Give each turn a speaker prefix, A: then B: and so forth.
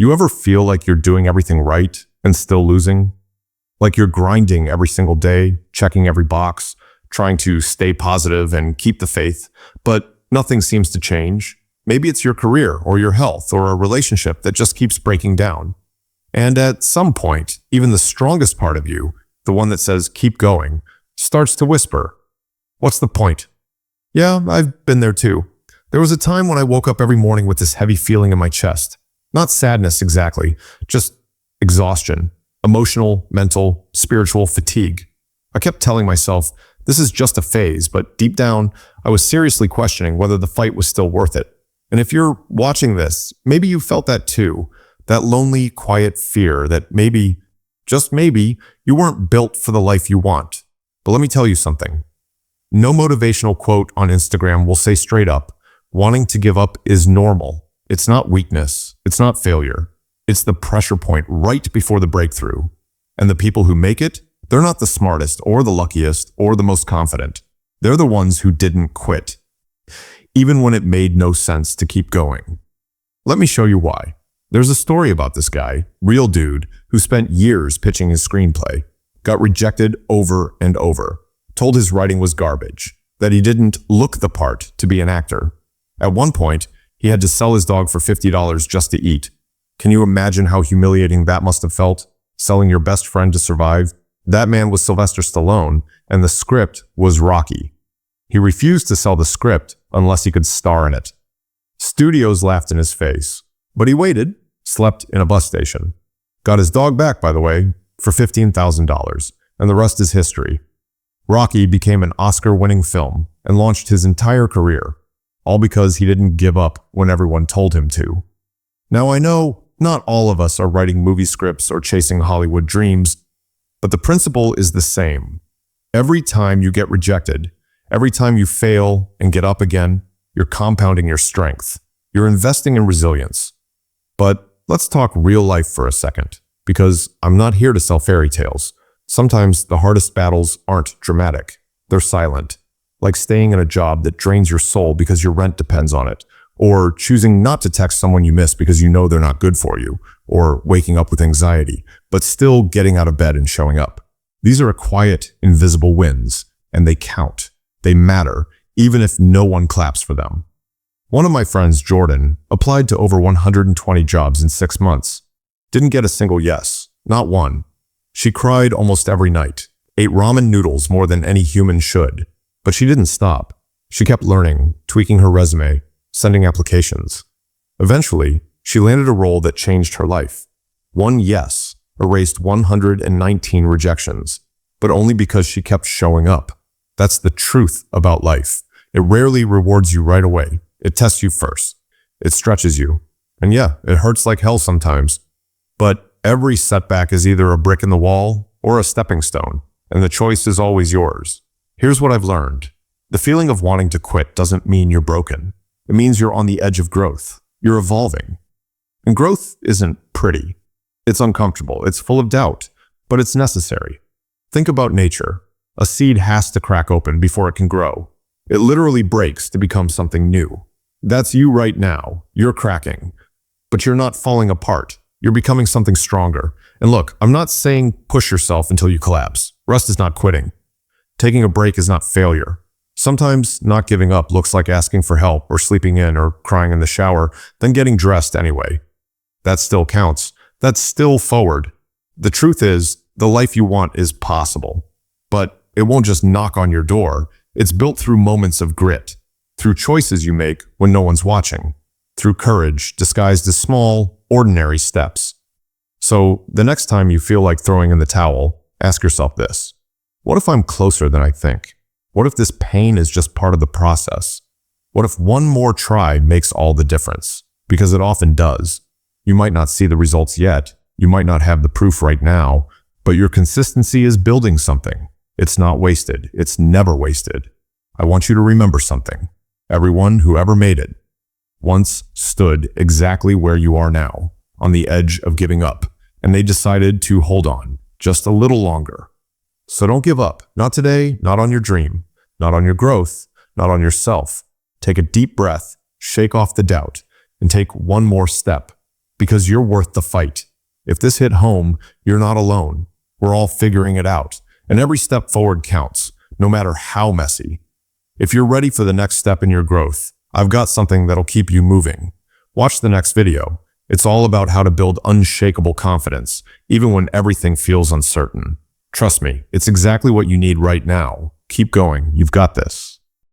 A: You ever feel like you're doing everything right and still losing? Like you're grinding every single day, checking every box, trying to stay positive and keep the faith, but nothing seems to change. Maybe it's your career or your health or a relationship that just keeps breaking down. And at some point, even the strongest part of you, the one that says keep going, starts to whisper, "What's the point?" Yeah, I've been there too. There was a time when I woke up every morning with this heavy feeling in my chest. Not sadness exactly, just exhaustion, emotional, mental, spiritual fatigue. I kept telling myself, this is just a phase, but deep down, I was seriously questioning whether the fight was still worth it. And if you're watching this, maybe you felt that too, that lonely, quiet fear that maybe, just maybe, you weren't built for the life you want. But let me tell you something. No motivational quote on Instagram will say straight up, wanting to give up is normal. It's not weakness. It's not failure. It's the pressure point right before the breakthrough. And the people who make it, they're not the smartest or the luckiest or the most confident. They're the ones who didn't quit, even when it made no sense to keep going. Let me show you why. There's a story about this guy, real dude, who spent years pitching his screenplay, got rejected over and over, told his writing was garbage, that he didn't look the part to be an actor. At one point, he had to sell his dog for $50 just to eat. Can you imagine how humiliating that must have felt? Selling your best friend to survive? That man was Sylvester Stallone, and the script was Rocky. He refused to sell the script unless he could star in it. Studios laughed in his face, but he waited, slept in a bus station. Got his dog back, by the way, for $15,000, and the rest is history. Rocky became an Oscar-winning film and launched his entire career, all because he didn't give up when everyone told him to. Now I know not all of us are writing movie scripts or chasing Hollywood dreams, but the principle is the same. Every time you get rejected, every time you fail and get up again, you're compounding your strength. You're investing in resilience. But let's talk real life for a second, because I'm not here to sell fairy tales. Sometimes the hardest battles aren't dramatic. They're silent, like staying in a job that drains your soul because your rent depends on it, or choosing not to text someone you miss because you know they're not good for you, or waking up with anxiety, but still getting out of bed and showing up. These are quiet, invisible wins, and they count. They matter, even if no one claps for them. One of my friends, Jordan, applied to over 120 jobs in 6 months. Didn't get a single yes, not one. She cried almost every night, ate ramen noodles more than any human should, but she didn't stop. She kept learning, tweaking her resume, sending applications. Eventually, she landed a role that changed her life. One yes erased 119 rejections, but only because she kept showing up. That's the truth about life. It rarely rewards you right away. It tests you first. It stretches you. And yeah, it hurts like hell sometimes. But every setback is either a brick in the wall or a stepping stone, and the choice is always yours. Here's what I've learned. The feeling of wanting to quit doesn't mean you're broken. It means you're on the edge of growth. You're evolving. And growth isn't pretty. It's uncomfortable. It's full of doubt, but it's necessary. Think about nature. A seed has to crack open before it can grow. It literally breaks to become something new. That's you right now. You're cracking. But you're not falling apart. You're becoming something stronger. And look, I'm not saying push yourself until you collapse. Rest is not quitting. Taking a break is not failure. Sometimes not giving up looks like asking for help or sleeping in or crying in the shower, then getting dressed anyway. That still counts. That's still forward. The truth is, the life you want is possible. But it won't just knock on your door. It's built through moments of grit, through choices you make when no one's watching, through courage disguised as small, ordinary steps. So the next time you feel like throwing in the towel, ask yourself this. What if I'm closer than I think? What if this pain is just part of the process? What if one more try makes all the difference? Because it often does. You might not see the results yet. You might not have the proof right now, but your consistency is building something. It's not wasted. It's never wasted. I want you to remember something. Everyone who ever made it once stood exactly where you are now, on the edge of giving up, and they decided to hold on just a little longer. So don't give up. Not today, not on your dream, not on your growth, not on yourself. Take a deep breath, shake off the doubt, and take one more step. because you're worth the fight. If this hit home, you're not alone. We're all figuring it out, and every step forward counts, no matter how messy. If you're ready for the next step in your growth, I've got something that'll keep you moving. Watch the next video. It's all about how to build unshakable confidence, even when everything feels uncertain. Trust me, it's exactly what you need right now. Keep going. You've got this.